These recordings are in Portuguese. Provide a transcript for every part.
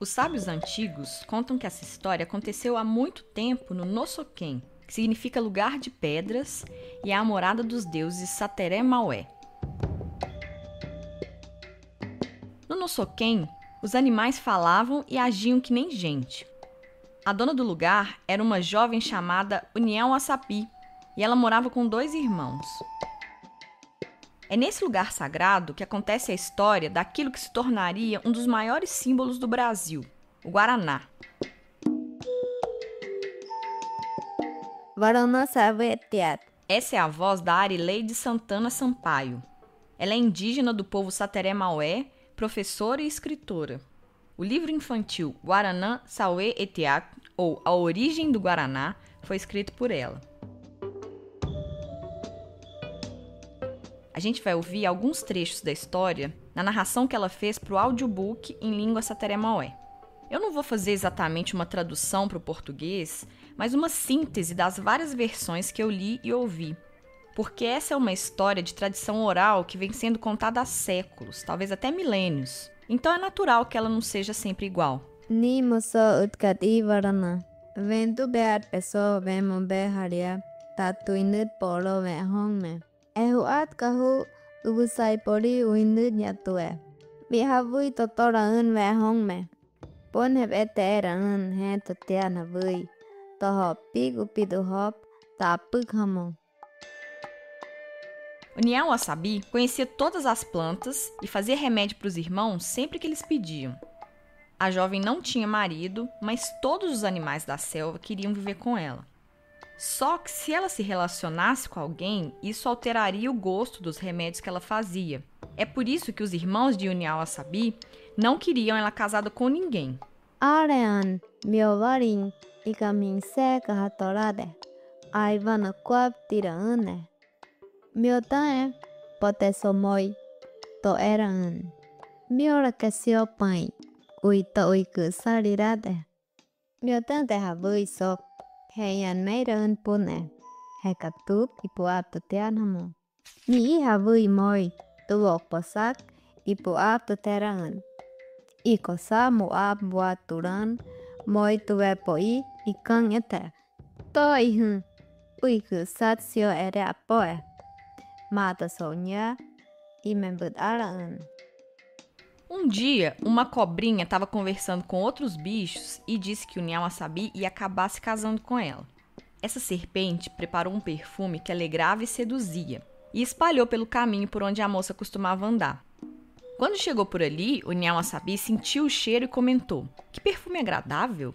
Os sábios antigos contam que essa história aconteceu há muito tempo no Nossoquém, que significa lugar de pedras, e é a morada dos deuses Sateré Maué. No Nossoquém, os animais falavam e agiam que nem gente. A dona do lugar era uma jovem chamada União Assapi, e ela morava com 2 irmãos. É nesse lugar sagrado que acontece a história daquilo que se tornaria um dos maiores símbolos do Brasil, o Guaraná. Essa é a voz da Arileide Santana Sampaio. Ela é indígena do povo Sateré Maué, professora e escritora. O livro infantil Guaranã Sauê Etiak, ou A Origem do Guaraná, foi escrito por ela. A gente vai ouvir alguns trechos da história na narração que ela fez para o audiobook em língua Sateré Maué. Eu não vou fazer exatamente uma tradução para o português, mas uma síntese das várias versões que eu li e ouvi, porque essa é uma história de tradição oral que vem sendo contada há séculos, talvez até milênios. Então é natural que ela não seja sempre igual. Ni moso utkat I varana. Ventu beat peso vemo beharia. Tatu inut polo ve hongme. Ehuat kahu ubusai pori uinut nyatue. Bihavui totoraun ve hongme. Pon heb eteraun he totiana vui. Tohop pig upidu hop. Tapuk hamo. União Assabi conhecia todas as plantas e fazia remédio para os irmãos sempre que eles pediam. A jovem não tinha marido, mas todos os animais da selva queriam viver com ela. Só que se ela se relacionasse com alguém, isso alteraria o gosto dos remédios que ela fazia. É por isso que os irmãos de União Assabi não queriam ela casada com ninguém. Arean, miovarin, ikamin seca ratorade. Aivana quab tiraane. Miotae, potesomoi, to eraan. Miora casio pai, uita uiku sarirade. Miotan te havui sok, heian meiraan pune. Hekatup ipuap to tianamo. Mi havui moi, tuok posak, ipuap to teraan. Iko sa muap buat turan, moi tuwepoi, ikang ete. To ihun, uiku satsio ere apoe. Mata sonha e membut araan. Um dia, uma cobrinha estava conversando com outros bichos e disse que União Assabi ia acabar se casando com ela. Essa serpente preparou um perfume que alegrava e seduzia e espalhou pelo caminho por onde a moça costumava andar. Quando chegou por ali, União Assabi sentiu o cheiro e comentou: "Que perfume agradável!"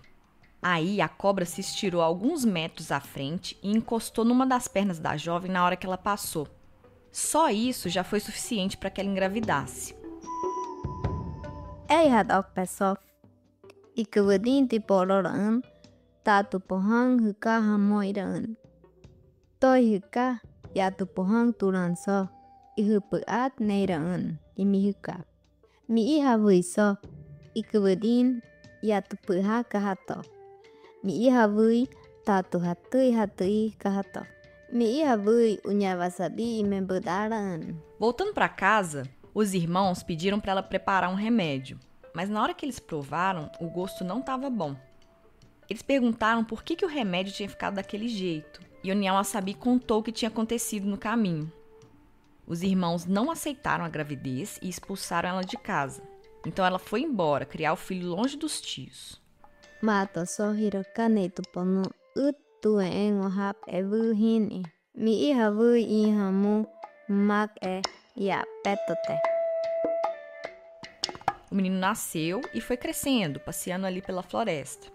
Aí a cobra se estirou alguns metros à frente e encostou numa das pernas da jovem na hora que ela passou. Só isso já foi suficiente para que ela engravidasse. Ei hadok pesok. Ikuwadin ti pororaan. Tatu pohang huka hamoiraan. Toi huka yatu pohang turan so. Ihupuat neiraan. Imi huka. Mi ihavui so. Ikuwadin yatu puha kahato. Mi ihavui tatu hatui kahato. Mi ihavui União Assabi membut araan. Voltando para casa, os irmãos pediram para ela preparar um remédio, mas na hora que eles provaram, o gosto não estava bom. Eles perguntaram por que o remédio tinha ficado daquele jeito, e União Assabi contou o que tinha acontecido no caminho. Os irmãos não aceitaram a gravidez e expulsaram ela de casa. Então ela foi embora, criar o filho longe dos tios. Mata sohiro kanetu pono utu engo hap evu hini. Mi ihavu ihamu mak ya petote. O menino nasceu e foi crescendo, passeando ali pela floresta.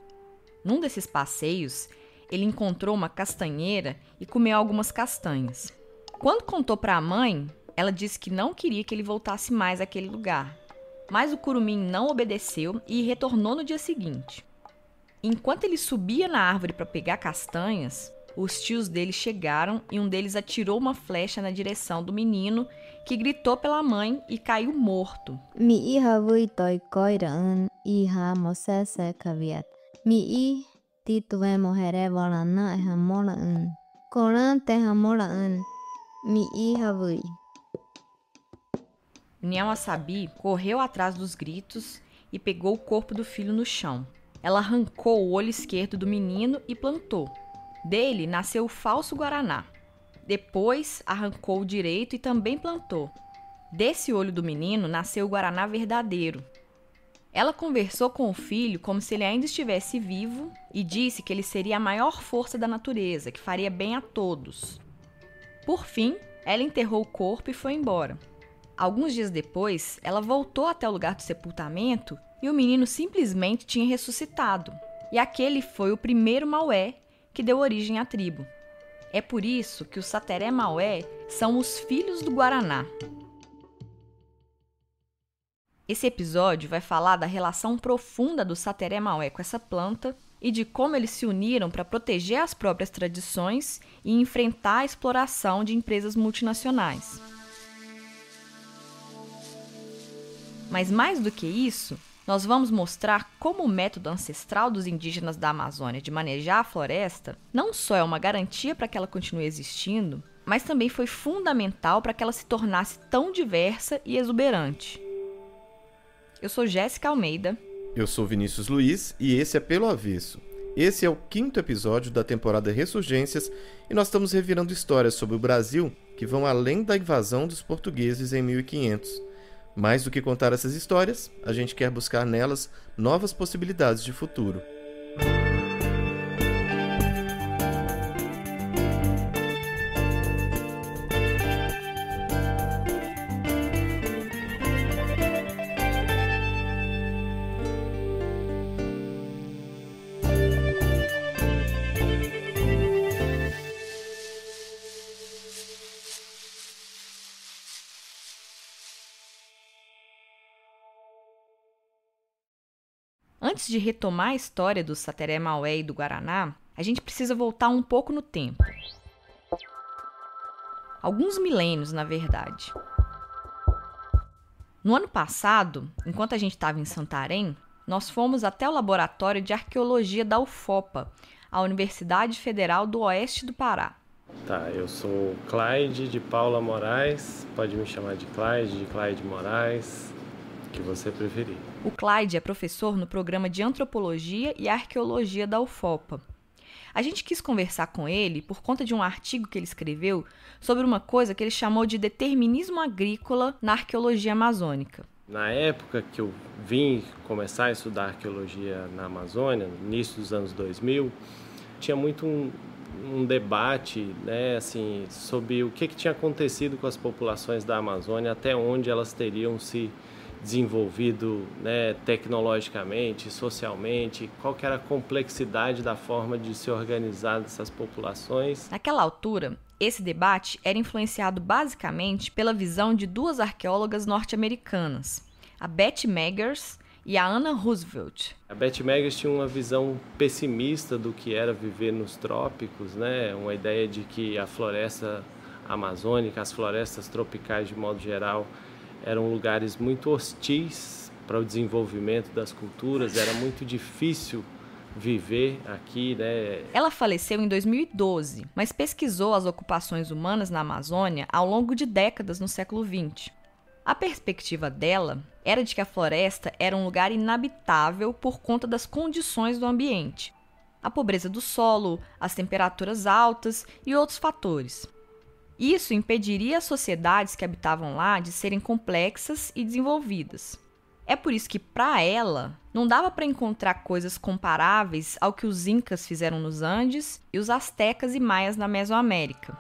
Num desses passeios, ele encontrou uma castanheira e comeu algumas castanhas. Quando contou para a mãe, ela disse que não queria que ele voltasse mais àquele lugar. Mas o curumim não obedeceu e retornou no dia seguinte. Enquanto ele subia na árvore para pegar castanhas, os tios dele chegaram e um deles atirou uma flecha na direção do menino, que gritou pela mãe e caiu morto. Mi ihavui toi koiraan iha mosese kaviat. Mi titue mohere volana ehamoraan. Koran tehamoraan. Mi ihavui. União Assabi correu atrás dos gritos e pegou o corpo do filho no chão. Ela arrancou o olho esquerdo do menino e plantou. Dele nasceu o falso guaraná. Depois arrancou o direito e também plantou. Desse olho do menino nasceu o guaraná verdadeiro. Ela conversou com o filho como se ele ainda estivesse vivo e disse que ele seria a maior força da natureza, que faria bem a todos. Por fim, ela enterrou o corpo e foi embora. Alguns dias depois, ela voltou até o lugar do sepultamento e o menino simplesmente tinha ressuscitado. E aquele foi o primeiro Maué que deu origem à tribo. É por isso que os Sateré Maué são os filhos do Guaraná. Esse episódio vai falar da relação profunda do Sateré Maué com essa planta e de como eles se uniram para proteger as próprias tradições e enfrentar a exploração de empresas multinacionais. Mas mais do que isso, nós vamos mostrar como o método ancestral dos indígenas da Amazônia de manejar a floresta não só é uma garantia para que ela continue existindo, mas também foi fundamental para que ela se tornasse tão diversa e exuberante. Eu sou Jéssica Almeida. Eu sou Vinícius Luiz e esse é Pelo Avesso. Esse é o 5º episódio da temporada Ressurgências e nós estamos revirando histórias sobre o Brasil que vão além da invasão dos portugueses em 1500. Mais do que contar essas histórias, a gente quer buscar nelas novas possibilidades de futuro. Antes de retomar a história do Sateré Maué e do Guaraná, a gente precisa voltar um pouco no tempo. Alguns milênios, na verdade. No ano passado, enquanto a gente estava em Santarém, nós fomos até o Laboratório de Arqueologia da UFOPA, a Universidade Federal do Oeste do Pará. Tá, eu sou Clyde de Paula Moraes, pode me chamar de Clyde Moraes, o que você preferir. O Clyde é professor no programa de Antropologia e Arqueologia da UFOPA. A gente quis conversar com ele por conta de um artigo que ele escreveu sobre uma coisa que ele chamou de determinismo agrícola na arqueologia amazônica. Na época que eu vim começar a estudar arqueologia na Amazônia, no início dos anos 2000, tinha muito um debate, né, assim, sobre o que tinha acontecido com as populações da Amazônia, até onde elas teriam se desenvolvido, né, tecnologicamente, socialmente, qual que era a complexidade da forma de se organizar dessas populações. Naquela altura, esse debate era influenciado basicamente pela visão de duas arqueólogas norte-americanas, a Betty Meggers e a Anna Roosevelt. A Betty Meggers tinha uma visão pessimista do que era viver nos trópicos, né, uma ideia de que a floresta amazônica, as florestas tropicais de modo geral, eram lugares muito hostis para o desenvolvimento das culturas, era muito difícil viver aqui, né? Ela faleceu em 2012, mas pesquisou as ocupações humanas na Amazônia ao longo de décadas no século XX. A perspectiva dela era de que a floresta era um lugar inabitável por conta das condições do ambiente, a pobreza do solo, as temperaturas altas e outros fatores. Isso impediria as sociedades que habitavam lá de serem complexas e desenvolvidas. É por isso que, para ela, não dava para encontrar coisas comparáveis ao que os Incas fizeram nos Andes e os Astecas e Maias na Mesoamérica.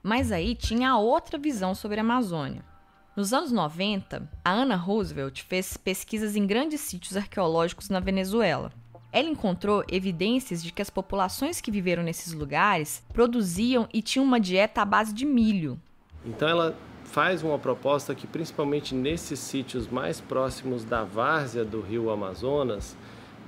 Mas aí tinha outra visão sobre a Amazônia. Nos anos 90, a Anna Roosevelt fez pesquisas em grandes sítios arqueológicos na Venezuela. Ela encontrou evidências de que as populações que viveram nesses lugares produziam e tinham uma dieta à base de milho. Então ela faz uma proposta que, principalmente nesses sítios mais próximos da várzea do rio Amazonas,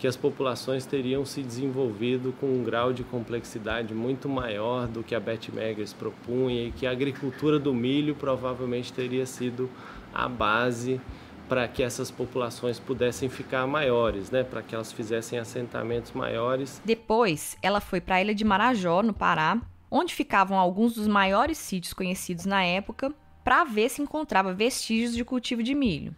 que as populações teriam se desenvolvido com um grau de complexidade muito maior do que a Betty Meggers propunha e que a agricultura do milho provavelmente teria sido a base para que essas populações pudessem ficar maiores, né? Para que elas fizessem assentamentos maiores. Depois, ela foi para a ilha de Marajó, no Pará, onde ficavam alguns dos maiores sítios conhecidos na época, para ver se encontrava vestígios de cultivo de milho.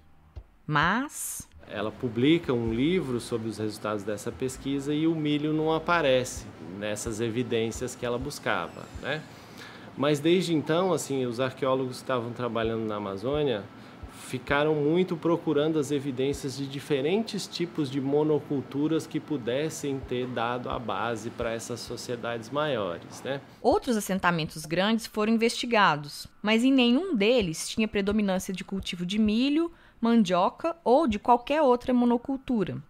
Mas ela publica um livro sobre os resultados dessa pesquisa e o milho não aparece nessas evidências que ela buscava, né? Mas desde então, assim, os arqueólogos que estavam trabalhando na Amazônia ficaram muito procurando as evidências de diferentes tipos de monoculturas que pudessem ter dado a base para essas sociedades maiores, né? Outros assentamentos grandes foram investigados, mas em nenhum deles tinha predominância de cultivo de milho, mandioca ou de qualquer outra monocultura.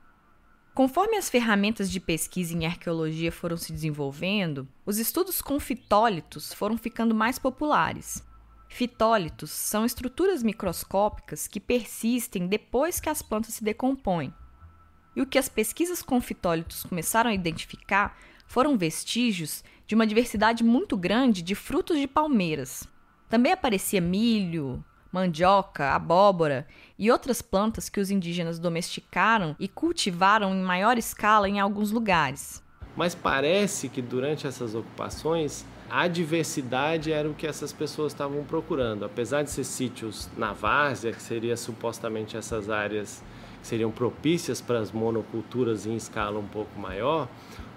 Conforme as ferramentas de pesquisa em arqueologia foram se desenvolvendo, os estudos com fitólitos foram ficando mais populares. Fitólitos são estruturas microscópicas que persistem depois que as plantas se decompõem. E o que as pesquisas com fitólitos começaram a identificar foram vestígios de uma diversidade muito grande de frutos de palmeiras. Também aparecia milho, mandioca, abóbora e outras plantas que os indígenas domesticaram e cultivaram em maior escala em alguns lugares. Mas parece que durante essas ocupações a diversidade era o que essas pessoas estavam procurando. Apesar de ser sítios na várzea, que seria supostamente essas áreas que seriam propícias para as monoculturas em escala um pouco maior,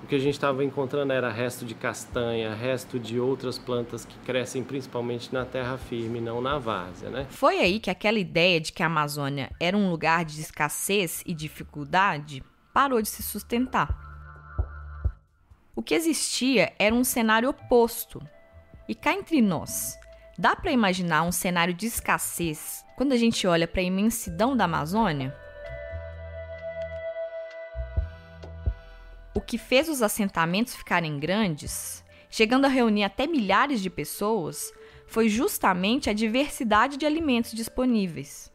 o que a gente estava encontrando era resto de castanha, resto de outras plantas que crescem principalmente na terra firme, não na várzea, né? Foi aí que aquela ideia de que a Amazônia era um lugar de escassez e dificuldade parou de se sustentar. O que existia era um cenário oposto. E cá entre nós, dá para imaginar um cenário de escassez quando a gente olha para a imensidão da Amazônia? O que fez os assentamentos ficarem grandes, chegando a reunir até milhares de pessoas, foi justamente a diversidade de alimentos disponíveis.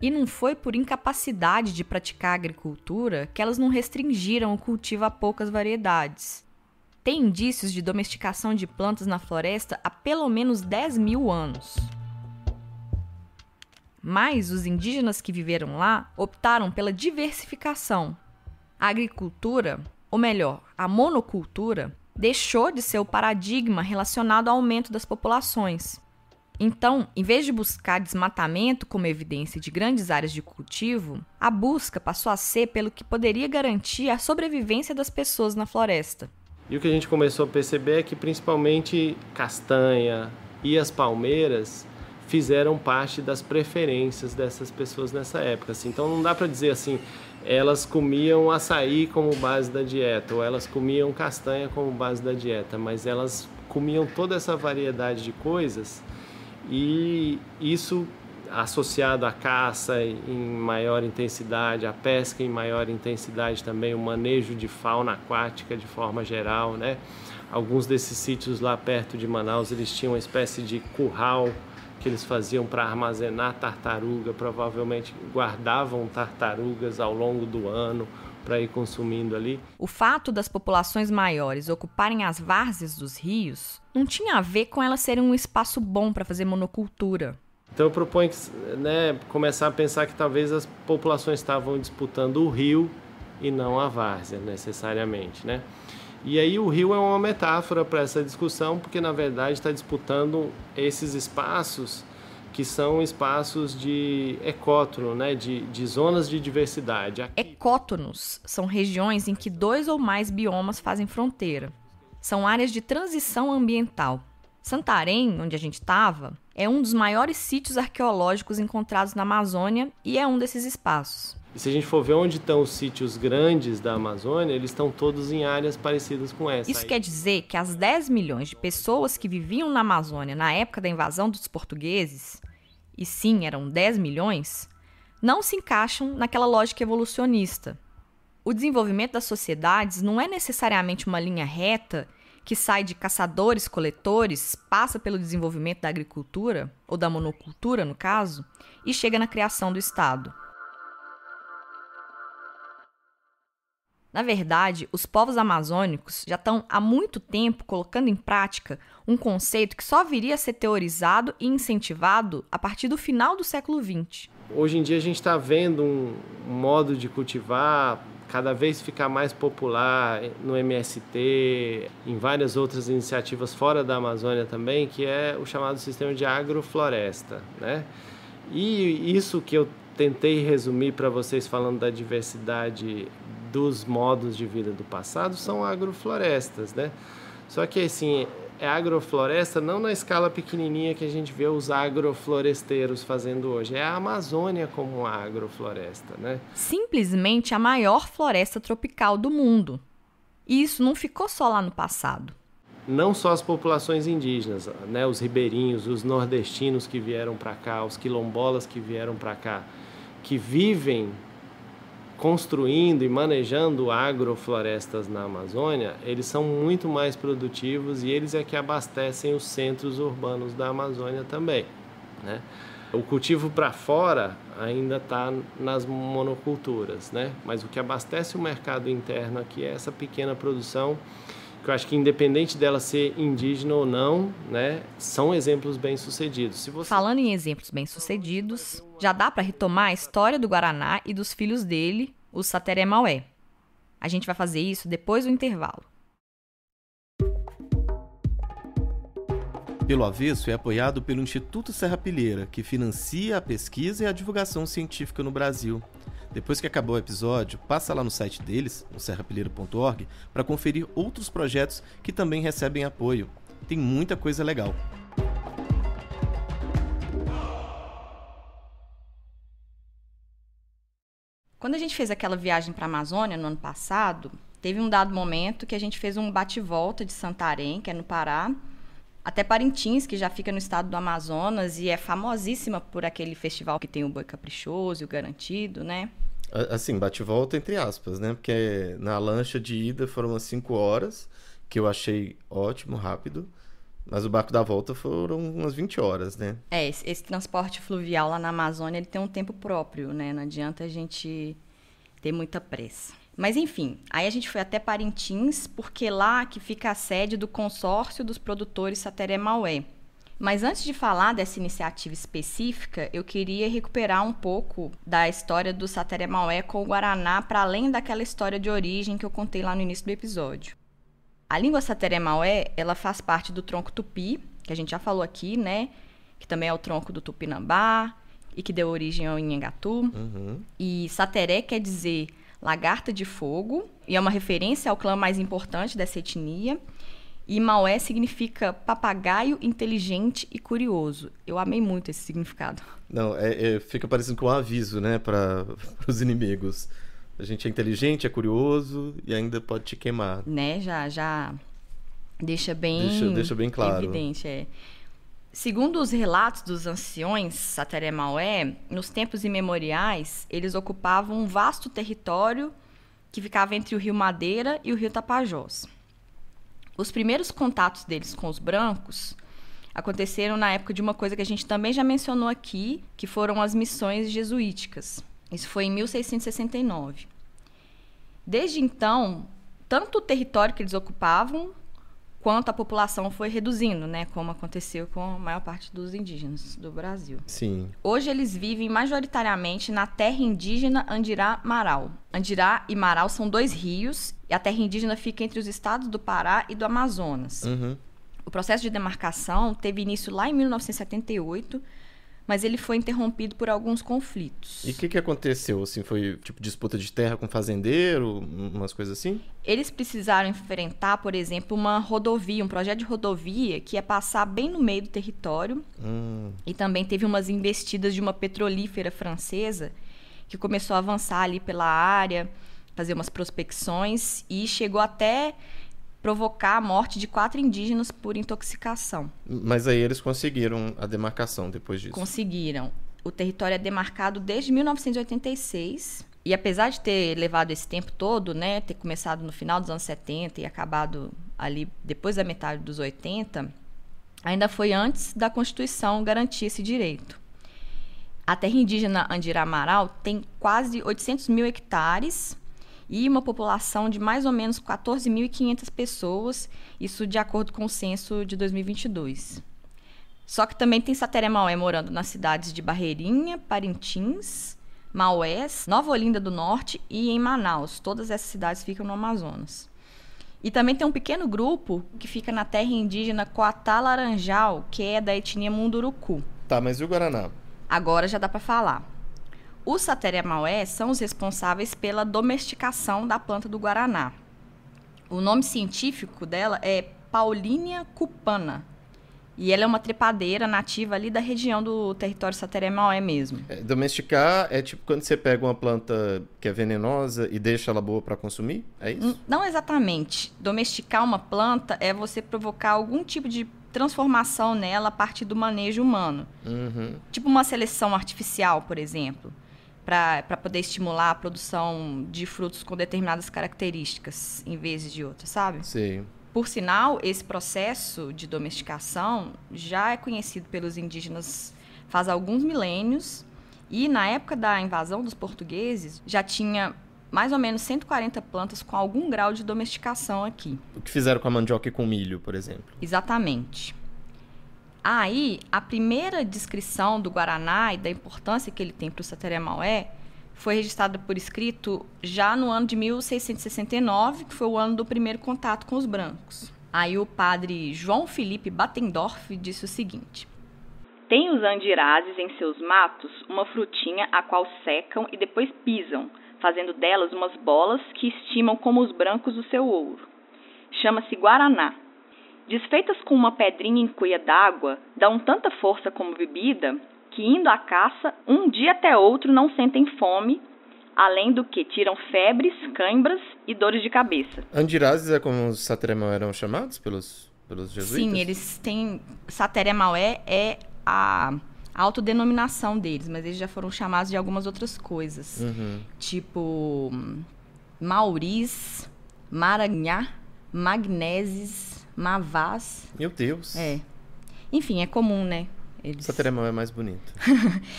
E não foi por incapacidade de praticar agricultura que elas não restringiram o cultivo a poucas variedades. Tem indícios de domesticação de plantas na floresta há pelo menos 10 mil anos. Mas os indígenas que viveram lá optaram pela diversificação. A agricultura, ou melhor, a monocultura, deixou de ser o paradigma relacionado ao aumento das populações. Então, em vez de buscar desmatamento como evidência de grandes áreas de cultivo, a busca passou a ser pelo que poderia garantir a sobrevivência das pessoas na floresta. E o que a gente começou a perceber é que principalmente castanha e as palmeiras fizeram parte das preferências dessas pessoas nessa época. Assim. Então não dá para dizer assim, elas comiam açaí como base da dieta, ou elas comiam castanha como base da dieta, mas elas comiam toda essa variedade de coisas e isso associado à caça em maior intensidade, à pesca em maior intensidade também, o manejo de fauna aquática de forma geral, né? Alguns desses sítios lá perto de Manaus, eles tinham uma espécie de curral que eles faziam para armazenar tartaruga, provavelmente guardavam tartarugas ao longo do ano para ir consumindo ali. O fato das populações maiores ocuparem as várzeas dos rios não tinha a ver com elas serem um espaço bom para fazer monocultura. Então eu proponho começar a pensar que talvez as populações estavam disputando o rio e não a várzea, necessariamente, né? E aí o rio é uma metáfora para essa discussão, porque na verdade está disputando esses espaços que são espaços de ecótono, né? de zonas de diversidade. Ecótonos são regiões em que 2 ou mais biomas fazem fronteira. São áreas de transição ambiental. Santarém, onde a gente estava, é um dos maiores sítios arqueológicos encontrados na Amazônia e é um desses espaços. E se a gente for ver onde estão os sítios grandes da Amazônia, eles estão todos em áreas parecidas com essa. Isso quer dizer que as 10 milhões de pessoas que viviam na Amazônia na época da invasão dos portugueses, e sim, eram 10 milhões, não se encaixam naquela lógica evolucionista. O desenvolvimento das sociedades não é necessariamente uma linha reta que sai de caçadores-coletores, passa pelo desenvolvimento da agricultura, ou da monocultura, no caso, e chega na criação do Estado. Na verdade, os povos amazônicos já estão há muito tempo colocando em prática um conceito que só viria a ser teorizado e incentivado a partir do final do século XX. Hoje em dia a gente está vendo um modo de cultivar cada vez ficar mais popular no MST, em várias outras iniciativas fora da Amazônia também, que é o chamado sistema de agrofloresta, né? E isso que eu tentei resumir para vocês falando da diversidade dos modos de vida do passado são agroflorestas, né? Só que assim, é agrofloresta não na escala pequenininha que a gente vê os agrofloresteiros fazendo hoje, é a Amazônia como uma agrofloresta, né? Simplesmente a maior floresta tropical do mundo. E isso não ficou só lá no passado. Não só as populações indígenas, né? Os ribeirinhos, os nordestinos que vieram para cá, os quilombolas que vieram para cá, que vivem construindo e manejando agroflorestas na Amazônia, eles são muito mais produtivos e eles é que abastecem os centros urbanos da Amazônia também, né? O cultivo para fora ainda está nas monoculturas, né? Mas o que abastece o mercado interno aqui é essa pequena produção, que eu acho que independente dela ser indígena ou não, né, são exemplos bem-sucedidos. Falando em exemplos bem-sucedidos, já dá para retomar a história do Guaraná e dos filhos dele, os Sateré Maué. A gente vai fazer isso depois do intervalo. Pelo Avesso é apoiado pelo Instituto Serrapilheira, que financia a pesquisa e a divulgação científica no Brasil. Depois que acabar o episódio, passa lá no site deles, no serrapilheira.org, para conferir outros projetos que também recebem apoio. Tem muita coisa legal. Quando a gente fez aquela viagem para a Amazônia no ano passado, teve um dado momento que a gente fez um bate-volta de Santarém, que é no Pará, até Parintins, que já fica no estado do Amazonas e é famosíssima por aquele festival que tem o Boi Caprichoso e o Garantido, né? Assim, bate-volta entre aspas, né? Porque na lancha de ida foram umas 5 horas, que eu achei ótimo, rápido. Mas o barco da volta foram umas 20 horas, né? Esse transporte fluvial lá na Amazônia, ele tem um tempo próprio, né? Não adianta a gente ter muita pressa. Mas enfim, aí a gente foi até Parintins, porque lá que fica a sede do consórcio dos produtores Sateré Maué. Mas antes de falar dessa iniciativa específica, eu queria recuperar um pouco da história do Sateré Maué com o Guaraná, para além daquela história de origem que eu contei lá no início do episódio. A língua Sateré Maué, ela faz parte do tronco tupi, que a gente já falou aqui, né? Que também é o tronco do tupinambá e que deu origem ao Inhangatu. Uhum. E Sateré quer dizer lagarta de fogo e é uma referência ao clã mais importante dessa etnia. E Maué significa papagaio inteligente e curioso. Eu amei muito esse significado. Não, fica parecendo com um aviso, né, para os inimigos. A gente é inteligente, é curioso e ainda pode te queimar. Né, já deixa bem, deixa bem claro. Evidente, é. Segundo os relatos dos anciões Sateré Maué, nos tempos imemoriais, eles ocupavam um vasto território que ficava entre o rio Madeira e o rio Tapajós. Os primeiros contatos deles com os brancos aconteceram na época de uma coisa que a gente também já mencionou aqui, que foram as missões jesuíticas. Isso foi em 1669. Desde então, tanto o território que eles ocupavam, quanto a população foi reduzindo, né? Como aconteceu com a maior parte dos indígenas do Brasil. Sim. Hoje eles vivem majoritariamente na terra indígena Andirá-Marau. Andirá e Marau são 2 rios, e a terra indígena fica entre os estados do Pará e do Amazonas. Uhum. O processo de demarcação teve início lá em 1978, mas ele foi interrompido por alguns conflitos. E o que aconteceu? Assim, foi tipo disputa de terra com fazendeiro, umas coisas assim? Eles precisaram enfrentar, por exemplo, uma rodovia, um projeto de rodovia que ia passar bem no meio do território. E também teve umas investidas de uma petrolífera francesa que começou a avançar ali pela área, fazer umas prospecções e chegou até provocar a morte de 4 indígenas por intoxicação. Mas aí eles conseguiram a demarcação depois disso? Conseguiram. O território é demarcado desde 1986. E apesar de ter levado esse tempo todo, né, ter começado no final dos anos 70 e acabado ali depois da metade dos 80, ainda foi antes da Constituição garantir esse direito. A terra indígena Andirá-Marau tem quase 800 mil hectares e uma população de mais ou menos 14.500 pessoas, isso de acordo com o censo de 2022. Só que também tem Sateré Maué morando nas cidades de Barreirinha, Parintins, Maués, Nova Olinda do Norte e em Manaus. Todas essas cidades ficam no Amazonas. E também tem um pequeno grupo que fica na terra indígena Coatá Laranjal, que é da etnia Munduruku. Tá, mas e o Guaraná? Agora já dá para falar. Os Sateré Maué são os responsáveis pela domesticação da planta do Guaraná. O nome científico dela é Paulínia cupana. E ela é uma trepadeira nativa ali da região do território Sateré Maué mesmo. Domesticar é tipo quando você pega uma planta que é venenosa e deixa ela boa para consumir? É isso? Não exatamente. Domesticar uma planta é você provocar algum tipo de transformação nela a partir do manejo humano. Uhum. Tipo uma seleção artificial, por exemplo, para poder estimular a produção de frutos com determinadas características em vez de outras, sabe? Sim. Por sinal, esse processo de domesticação já é conhecido pelos indígenas faz alguns milênios e, na época da invasão dos portugueses, já tinha mais ou menos 140 plantas com algum grau de domesticação aqui. O que fizeram com a mandioca e com o milho, por exemplo? Exatamente. Aí, a primeira descrição do Guaraná e da importância que ele tem para o Sateré Maué foi registrada por escrito já no ano de 1669, que foi o ano do primeiro contato com os brancos. Aí o padre João Felipe Battendorf disse o seguinte: tem os andirazes em seus matos uma frutinha a qual secam e depois pisam, fazendo delas umas bolas que estimam como os brancos o seu ouro. Chama-se Guaraná. Desfeitas com uma pedrinha em cuia d'água, dão tanta força como bebida que, indo à caça, um dia até outro não sentem fome, além do que tiram febres, cãibras e dores de cabeça. Andirazes é como os Sateré Maué eram chamados pelos jesuítas? Sim, eles têm... Sateré Maué é a autodenominação deles, mas eles já foram chamados de algumas outras coisas. Uhum. Tipo Mauris, Maranhá, Magneses, Mavás. Meu Deus. É. Enfim, é comum, né? Eles... Sateré Maué é mais bonito.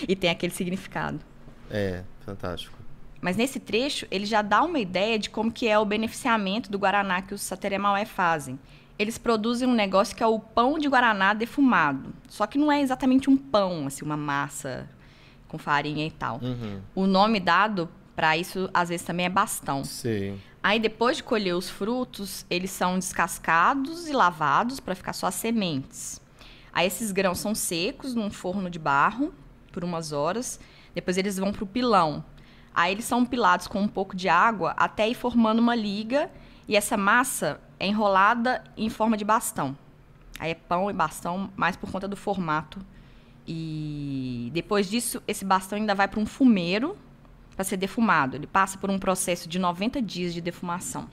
E tem aquele significado. É, fantástico. Mas nesse trecho, ele já dá uma ideia de como que é o beneficiamento do Guaraná que os Sateré Maué fazem. Eles produzem um negócio que é o pão de Guaraná defumado. Só que não é exatamente um pão, assim, uma massa com farinha e tal. Uhum. O nome dado para isso, às vezes, também é bastão. Sim. Aí, depois de colher os frutos, eles são descascados e lavados para ficar só as sementes. Aí, esses grãos são secos num forno de barro por umas horas. Depois, eles vão para o pilão. Aí, eles são pilados com um pouco de água até ir formando uma liga. E essa massa é enrolada em forma de bastão. Aí, é pão e bastão, mais por conta do formato. E depois disso, esse bastão ainda vai para um fumeiro para ser defumado. Ele passa por um processo de 90 dias de defumação.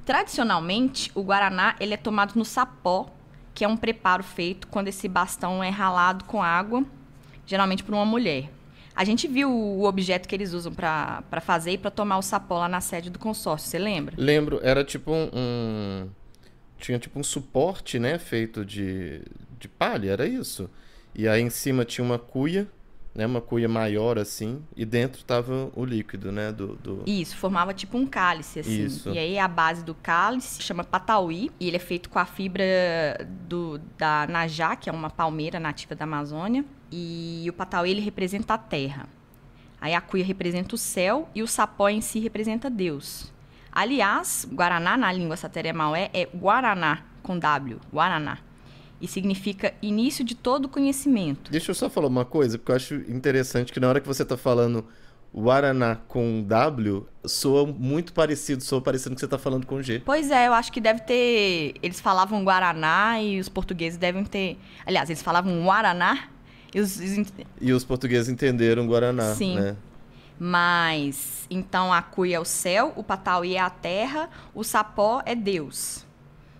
Tradicionalmente, o Guaraná ele é tomado no sapó, que é um preparo feito quando esse bastão é ralado com água, geralmente por uma mulher. A gente viu o objeto que eles usam para fazer e para tomar o sapó lá na sede do consórcio, você lembra? Lembro, era tipo tinha tipo um suporte, né, feito de palha, era isso? E aí em cima tinha uma cuia, né, uma cuia maior assim, e dentro tava o líquido, né, Isso, formava tipo um cálice, assim. Isso. E aí a base do cálice chama patauí, e ele é feito com a fibra da najá, que é uma palmeira nativa da Amazônia, e o patauí ele representa a terra. Aí a cuia representa o céu e o sapó em si representa Deus. Aliás, Guaraná na língua Sateré Maué é Guaraná, com W, Guaraná. E significa início de todo conhecimento. Deixa eu só falar uma coisa, porque eu acho interessante que na hora que você tá falando Guaraná com W, soa parecendo que você tá falando com G. Pois é, eu acho que deve ter... Eles falavam Guaraná e os portugueses devem ter... Aliás, eles falavam Guaraná e os portugueses entenderam Guaraná, Sim. Né? Mas, então, a cuia é o céu, o patauí é a terra, o sapó é Deus.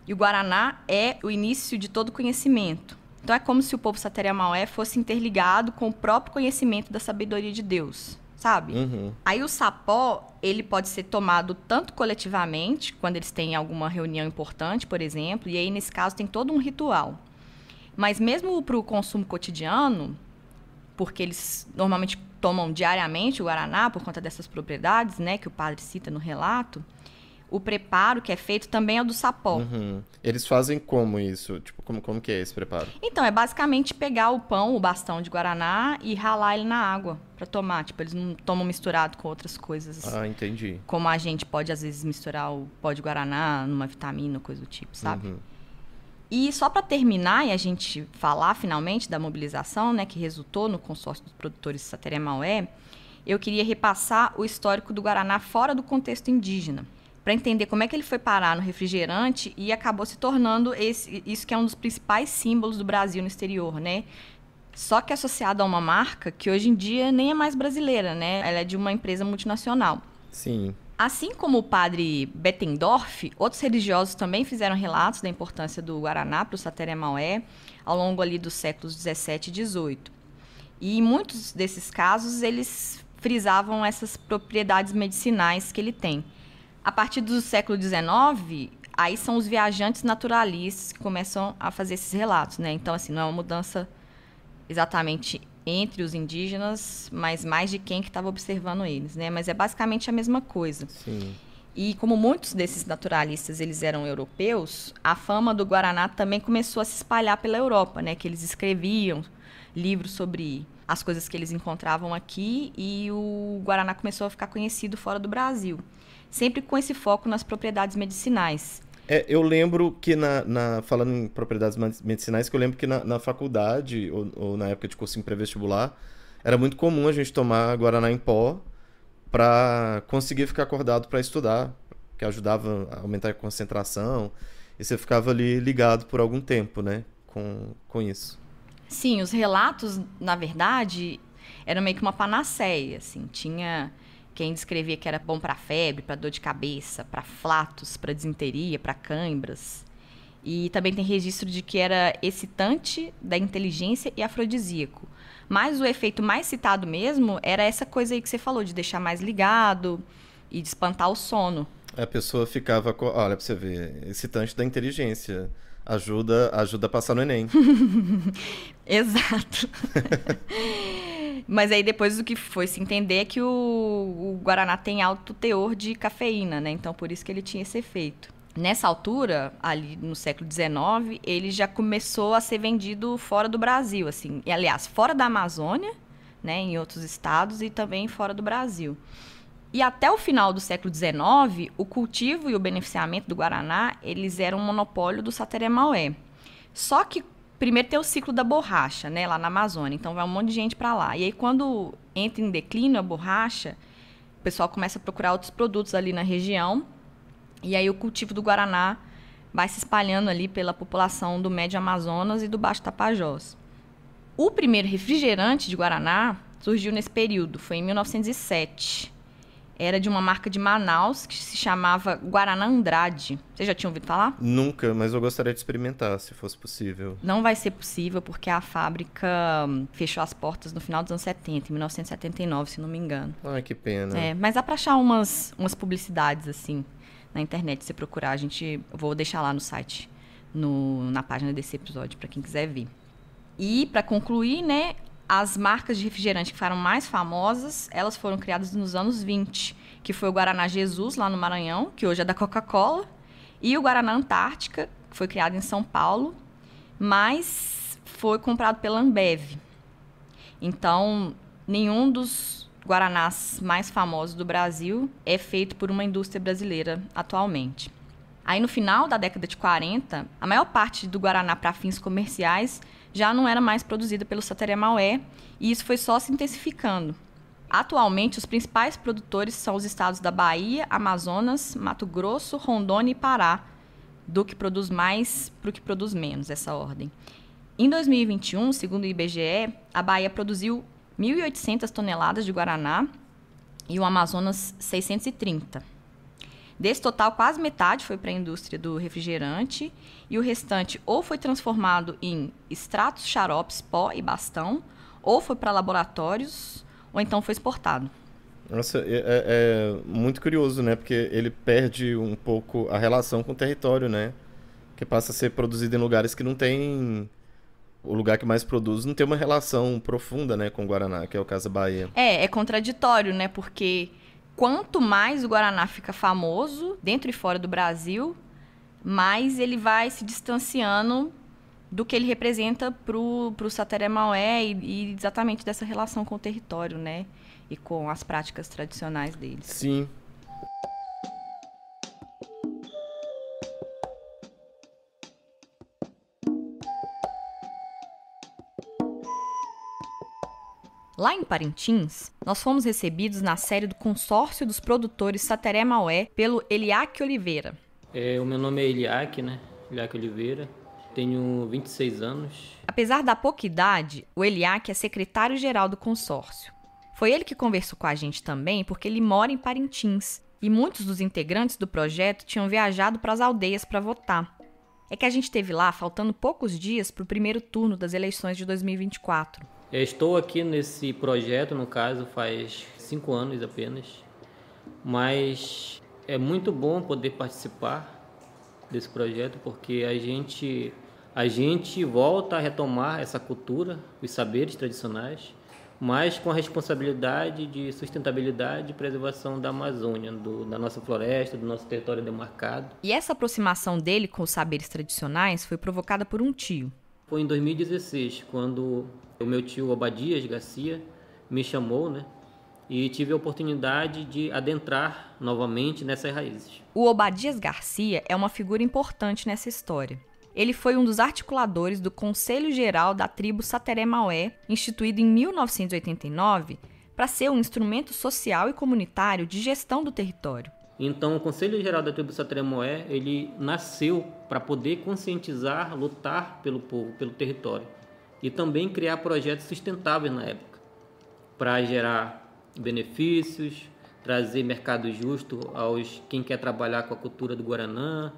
E o Guaraná é o início de todo conhecimento. Então, é como se o povo Sateré Maué fosse interligado com o próprio conhecimento da sabedoria de Deus, sabe? Uhum. Aí, o sapó, ele pode ser tomado tanto coletivamente, quando eles têm alguma reunião importante, por exemplo, e aí, nesse caso, tem todo um ritual. Mas mesmo para o consumo cotidiano, porque eles normalmente tomam diariamente o Guaraná por conta dessas propriedades, né, que o padre cita no relato, o preparo que é feito também é do sapó. Eles fazem como isso? Tipo, como que é esse preparo? Então, é basicamente pegar o pão, o bastão de guaraná e ralar ele na água pra tomar. Tipo, eles não tomam misturado com outras coisas. Ah, entendi. Como a gente pode, às vezes, misturar o pó de guaraná numa vitamina, coisa do tipo, sabe? E só para terminar e a gente falar finalmente da mobilização, né, que resultou no consórcio dos produtores de Sateré-Maué, eu queria repassar o histórico do guaraná fora do contexto indígena, para entender como é que ele foi parar no refrigerante e acabou se tornando isso que é um dos principais símbolos do Brasil no exterior, né? Só que associado a uma marca que hoje em dia nem é mais brasileira, né? Ela é de uma empresa multinacional. Sim. Assim como o padre Bettendorf, outros religiosos também fizeram relatos da importância do guaraná para o Sateré-Maué ao longo ali dos séculos 17 e 18. E em muitos desses casos, eles frisavam essas propriedades medicinais que ele tem. A partir do século XIX, aí são os viajantes naturalistas que começam a fazer esses relatos, né? Então, assim, não é uma mudança exatamente entre os indígenas, mas mais de quem que estava observando eles, né? Mas é basicamente a mesma coisa. Sim. E como muitos desses naturalistas eles eram europeus, a fama do guaraná também começou a se espalhar pela Europa, né? Que eles escreviam livros sobre as coisas que eles encontravam aqui e o guaraná começou a ficar conhecido fora do Brasil, sempre com esse foco nas propriedades medicinais. Eu lembro que, falando em propriedades medicinais, que eu lembro que na faculdade, ou na época de cursinho pré-vestibular, era muito comum a gente tomar guaraná em pó para conseguir ficar acordado para estudar, que ajudava a aumentar a concentração, e você ficava ali ligado por algum tempo, né, com isso. Sim, os relatos, na verdade, eram meio que uma panaceia, assim, tinha quem descrevia que era bom para febre, para dor de cabeça, para flatos, para disenteria, para cãibras. E também tem registro de que era excitante da inteligência e afrodisíaco. Mas o efeito mais citado mesmo era essa coisa aí que você falou, de deixar mais ligado e de espantar o sono. A pessoa ficava... Olha, pra você ver, excitante da inteligência. Ajuda a passar no Enem. Exato. Mas aí depois o que foi se entender é que o guaraná tem alto teor de cafeína, né? Então por isso que ele tinha esse efeito. Nessa altura, ali no século XIX, ele já começou a ser vendido fora do Brasil, assim. E, aliás, fora da Amazônia, né? Em outros estados e também fora do Brasil. E até o final do século XIX, o cultivo e o beneficiamento do guaraná, eles eram um monopólio do Sateré-Maué. Só que primeiro tem o ciclo da borracha, né, lá na Amazônia, então vai um monte de gente para lá. E aí quando entra em declínio a borracha, o pessoal começa a procurar outros produtos ali na região, e aí o cultivo do guaraná vai se espalhando ali pela população do Médio Amazonas e do Baixo Tapajós. O primeiro refrigerante de guaraná surgiu nesse período, foi em 1907. Era de uma marca de Manaus que se chamava Guaraná Andrade. Você já tinha ouvido falar? Nunca, mas eu gostaria de experimentar, se fosse possível. Não vai ser possível porque a fábrica fechou as portas no final dos anos 70, em 1979, se não me engano. Ai, que pena. Mas dá pra achar umas publicidades, assim, na internet, se você procurar. Vou deixar lá no site, na página desse episódio, pra quem quiser ver. E, pra concluir, né... As marcas de refrigerante que foram mais famosas, elas foram criadas nos anos 20, que foi o Guaraná Jesus, lá no Maranhão, que hoje é da Coca-Cola, e o Guaraná Antártica, que foi criado em São Paulo, mas foi comprado pela Ambev. Então, nenhum dos guaranás mais famosos do Brasil é feito por uma indústria brasileira atualmente. Aí, no final da década de 40, a maior parte do guaraná para fins comerciais já não era mais produzida pelo Sateré-Maué, e isso foi só se intensificando. Atualmente, os principais produtores são os estados da Bahia, Amazonas, Mato Grosso, Rondônia e Pará, do que produz mais para o que produz menos, essa ordem. Em 2021, segundo o IBGE, a Bahia produziu 1.800 toneladas de guaraná e o Amazonas 630. Desse total, quase metade foi para a indústria do refrigerante e o restante ou foi transformado em extratos, xaropes, pó e bastão, ou foi para laboratórios, ou então foi exportado. Nossa, é muito curioso, né? Porque ele perde um pouco a relação com o território, né? Que passa a ser produzido em lugares que não tem... O lugar que mais produz não tem uma relação profunda, né, com o Guaraná, que é o caso da Bahia. É contraditório, né? Porque quanto mais o Guaraná fica famoso, dentro e fora do Brasil, mais ele vai se distanciando do que ele representa pro Sateré Maué e exatamente dessa relação com o território, né? E com as práticas tradicionais deles. Sim. Lá em Parintins, nós fomos recebidos na série do Consórcio dos Produtores Sateré Maué pelo Eliaque Oliveira. O meu nome é Eliaque, né? Eliaque Oliveira. Tenho 26 anos. Apesar da pouca idade, o Eliaque é secretário-geral do consórcio. Foi ele que conversou com a gente também porque ele mora em Parintins e muitos dos integrantes do projeto tinham viajado para as aldeias para votar. É que a gente esteve lá faltando poucos dias para o primeiro turno das eleições de 2024. Eu estou aqui nesse projeto, no caso, faz 5 anos apenas, mas é muito bom poder participar desse projeto porque a gente volta a retomar essa cultura, os saberes tradicionais, mas com a responsabilidade de sustentabilidade e preservação da Amazônia, da nossa floresta, do nosso território demarcado. E essa aproximação dele com os saberes tradicionais foi provocada por um tio. Foi em 2016, quando o meu tio Obadias Garcia me chamou, né? E tive a oportunidade de adentrar novamente nessas raízes. O Obadias Garcia é uma figura importante nessa história. Ele foi um dos articuladores do Conselho Geral da tribo Sateré Maué, instituído em 1989, para ser um instrumento social e comunitário de gestão do território. Então, o Conselho Geral da tribo Sateré Maué, ele nasceu para poder conscientizar, lutar pelo povo, pelo território. E também criar projetos sustentáveis na época, para gerar benefícios, trazer mercado justo aos quem quer trabalhar com a cultura do Guaraná,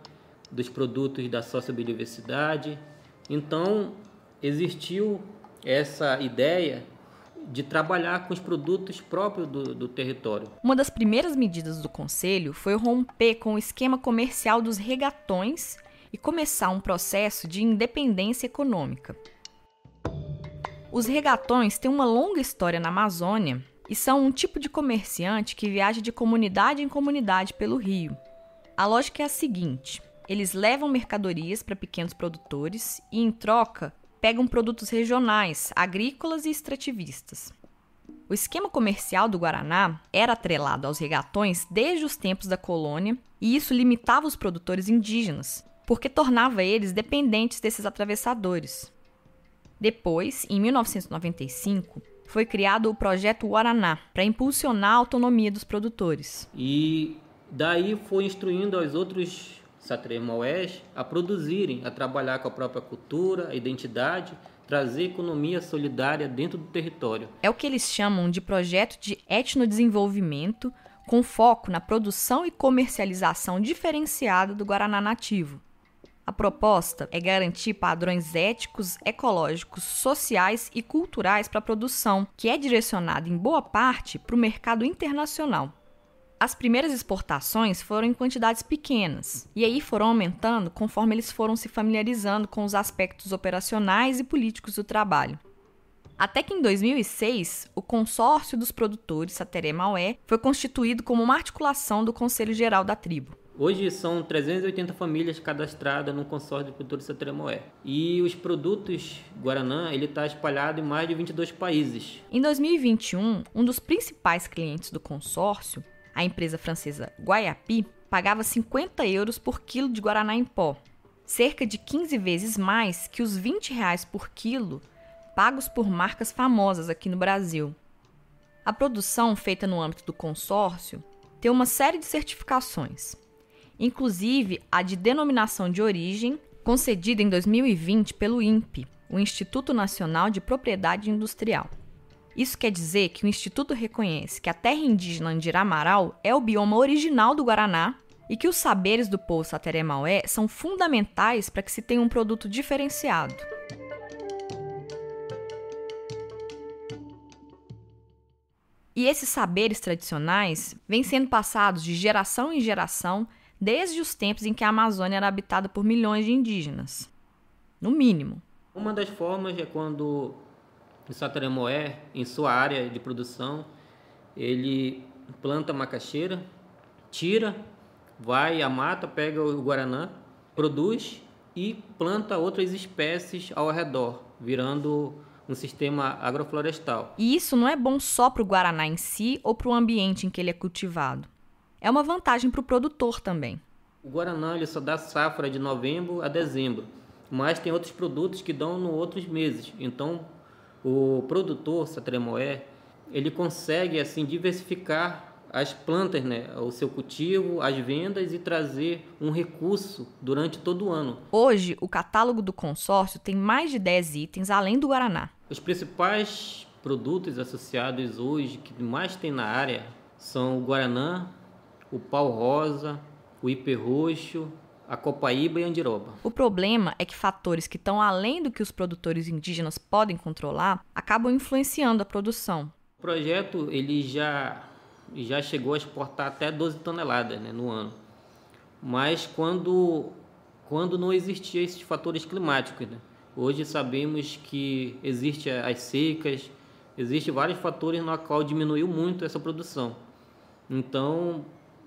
dos produtos da sociobiodiversidade. Então, existiu essa ideia de trabalhar com os produtos próprios do território. Uma das primeiras medidas do Conselho foi romper com o esquema comercial dos regatões e começar um processo de independência econômica. Os regatões têm uma longa história na Amazônia e são um tipo de comerciante que viaja de comunidade em comunidade pelo rio. A lógica é a seguinte: eles levam mercadorias para pequenos produtores e, em troca, pegam produtos regionais, agrícolas e extrativistas. O esquema comercial do Guaraná era atrelado aos regatões desde os tempos da colônia e isso limitava os produtores indígenas, porque tornava eles dependentes desses atravessadores. Depois, em 1995, foi criado o Projeto Guaraná para impulsionar a autonomia dos produtores. E daí foi instruindo aos outros Sateré Maués a produzirem, a trabalhar com a própria cultura, a identidade, trazer economia solidária dentro do território. É o que eles chamam de projeto de etnodesenvolvimento, com foco na produção e comercialização diferenciada do Guaraná nativo. A proposta é garantir padrões éticos, ecológicos, sociais e culturais para a produção, que é direcionada em boa parte para o mercado internacional. As primeiras exportações foram em quantidades pequenas, e aí foram aumentando conforme eles foram se familiarizando com os aspectos operacionais e políticos do trabalho. Até que em 2006, o Consórcio dos Produtores Sateré Maué foi constituído como uma articulação do Conselho Geral da tribo. Hoje são 380 famílias cadastradas no consórcio de produtores Sateré Maué. E os produtos Guaraná, ele está espalhado em mais de 22 países. Em 2021, um dos principais clientes do consórcio, a empresa francesa Guaiapi, pagava 50 euros por quilo de Guaraná em pó, cerca de 15 vezes mais que os R$20 por quilo pagos por marcas famosas aqui no Brasil. A produção feita no âmbito do consórcio tem uma série de certificações, inclusive a de denominação de origem, concedida em 2020 pelo INPE, o Instituto Nacional de Propriedade Industrial. Isso quer dizer que o Instituto reconhece que a terra indígena Andiramaral é o bioma original do Guaraná e que os saberes do povo Sateré Maué são fundamentais para que se tenha um produto diferenciado. E esses saberes tradicionais vêm sendo passados de geração em geração desde os tempos em que a Amazônia era habitada por milhões de indígenas. No mínimo. Uma das formas é quando o Sateré Maué, em sua área de produção, ele planta a macaxeira, tira, vai à mata, pega o guaraná, produz e planta outras espécies ao redor, virando um sistema agroflorestal. E isso não é bom só para o guaraná em si ou para o ambiente em que ele é cultivado. É uma vantagem para o produtor também. O guaraná ele só dá safra de novembro a dezembro, mas tem outros produtos que dão em outros meses. Então, o produtor Sateré-Moé, ele consegue assim diversificar as plantas, né, o seu cultivo, as vendas e trazer um recurso durante todo o ano. Hoje, o catálogo do consórcio tem mais de 10 itens além do guaraná. Os principais produtos associados hoje que mais tem na área são o guaraná, o pau-rosa, o ipê-roxo, a copaíba e a andiroba. O problema é que fatores que estão além do que os produtores indígenas podem controlar acabam influenciando a produção. O projeto ele já chegou a exportar até 12 toneladas, né, no ano. Mas quando não existiam esses fatores climáticos, né? Hoje sabemos que existem as secas, existem vários fatores no qual diminuiu muito essa produção. Então,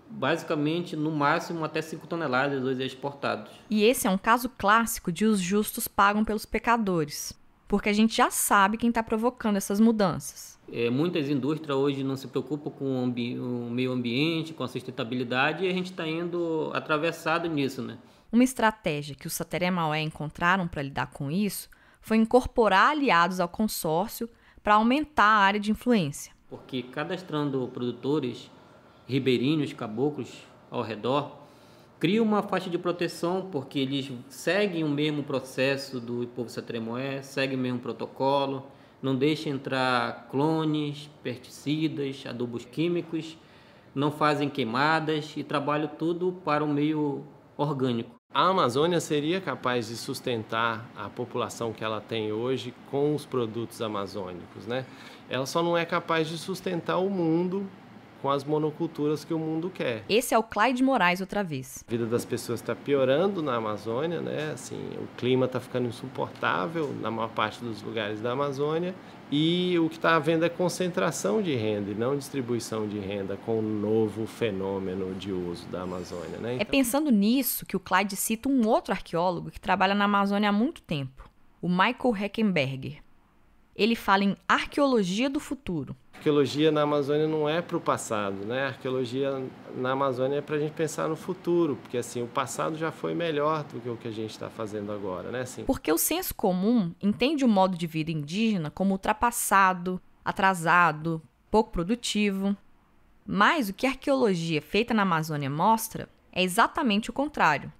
basicamente, no máximo até 5 toneladas hoje é exportados. E esse é um caso clássico de os justos pagam pelos pecadores, porque a gente já sabe quem está provocando essas mudanças. Muitas indústrias hoje não se preocupam com o meio ambiente, com a sustentabilidade, e a gente está indo atravessado nisso, né? Uma estratégia que os Sateré-Moé encontraram para lidar com isso foi incorporar aliados ao consórcio para aumentar a área de influência. Porque cadastrando produtores ribeirinhos, caboclos ao redor, cria uma faixa de proteção, porque eles seguem o mesmo processo do povo Sateré-Moé, seguem o mesmo protocolo, não deixa entrar clones, pesticidas, adubos químicos, não fazem queimadas e trabalham tudo para o meio orgânico. A Amazônia seria capaz de sustentar a população que ela tem hoje com os produtos amazônicos, né? Ela só não é capaz de sustentar o mundo com as monoculturas que o mundo quer. Esse é o Clyde Moraes outra vez. A vida das pessoas está piorando na Amazônia, né? Assim, o clima está ficando insuportável na maior parte dos lugares da Amazônia e o que está havendo é concentração de renda e não distribuição de renda com o novo fenômeno de uso da Amazônia, né? É pensando nisso que o Clyde cita um outro arqueólogo que trabalha na Amazônia há muito tempo, o Michael Heckenberger. Ele fala em arqueologia do futuro. A arqueologia na Amazônia não é para o passado, né? A arqueologia na Amazônia é para a gente pensar no futuro, porque assim, o passado já foi melhor do que o que a gente está fazendo agora, né? Assim, porque o senso comum entende o modo de vida indígena como ultrapassado, atrasado, pouco produtivo. Mas o que a arqueologia feita na Amazônia mostra é exatamente o contrário.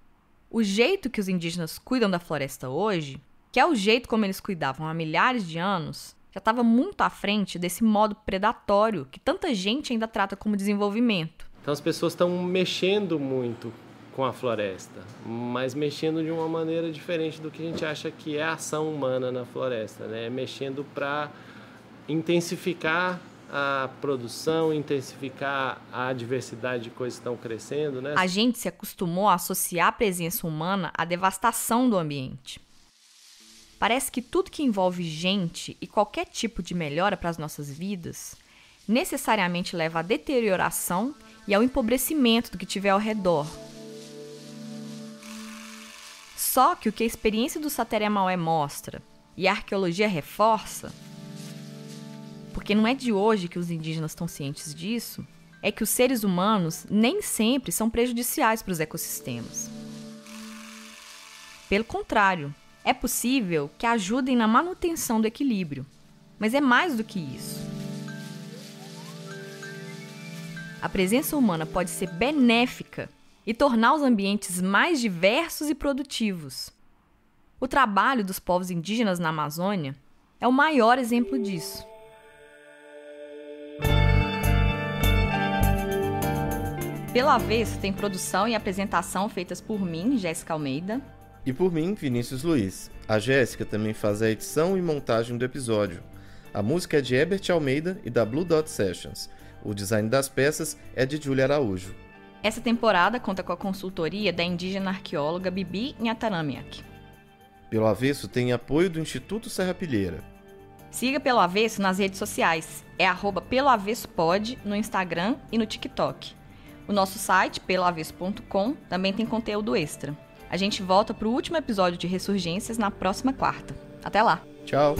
O jeito que os indígenas cuidam da floresta hoje, que é o jeito como eles cuidavam há milhares de anos, já estava muito à frente desse modo predatório que tanta gente ainda trata como desenvolvimento. Então as pessoas estão mexendo muito com a floresta, mas mexendo de uma maneira diferente do que a gente acha que é a ação humana na floresta, né? Mexendo para intensificar a produção, intensificar a diversidade de coisas que estão crescendo, né? A gente se acostumou a associar a presença humana à devastação do ambiente. Parece que tudo que envolve gente e qualquer tipo de melhora para as nossas vidas necessariamente leva à deterioração e ao empobrecimento do que tiver ao redor. Só que o que a experiência do Sateré-Moé mostra e a arqueologia reforça, porque não é de hoje que os indígenas estão cientes disso, é que os seres humanos nem sempre são prejudiciais para os ecossistemas. Pelo contrário, é possível que ajudem na manutenção do equilíbrio, mas é mais do que isso. A presença humana pode ser benéfica e tornar os ambientes mais diversos e produtivos. O trabalho dos povos indígenas na Amazônia é o maior exemplo disso. Pelo Avesso tem produção e apresentação feitas por mim, Jéssica Almeida. E por mim, Vinícius Luiz. A Jéssica também faz a edição e montagem do episódio. A música é de Herbert Almeida e da Blue Dot Sessions. O design das peças é de Júlia Araújo. Essa temporada conta com a consultoria da indígena arqueóloga Bibi Nhataramiak. Pelo Avesso tem apoio do Instituto Serra Pilheira. Siga Pelo Avesso nas redes sociais. É @peloavessopod no Instagram e no TikTok. O nosso site, peloavesso.com, também tem conteúdo extra. A gente volta pro último episódio de Ressurgências na próxima quarta. Até lá! Tchau!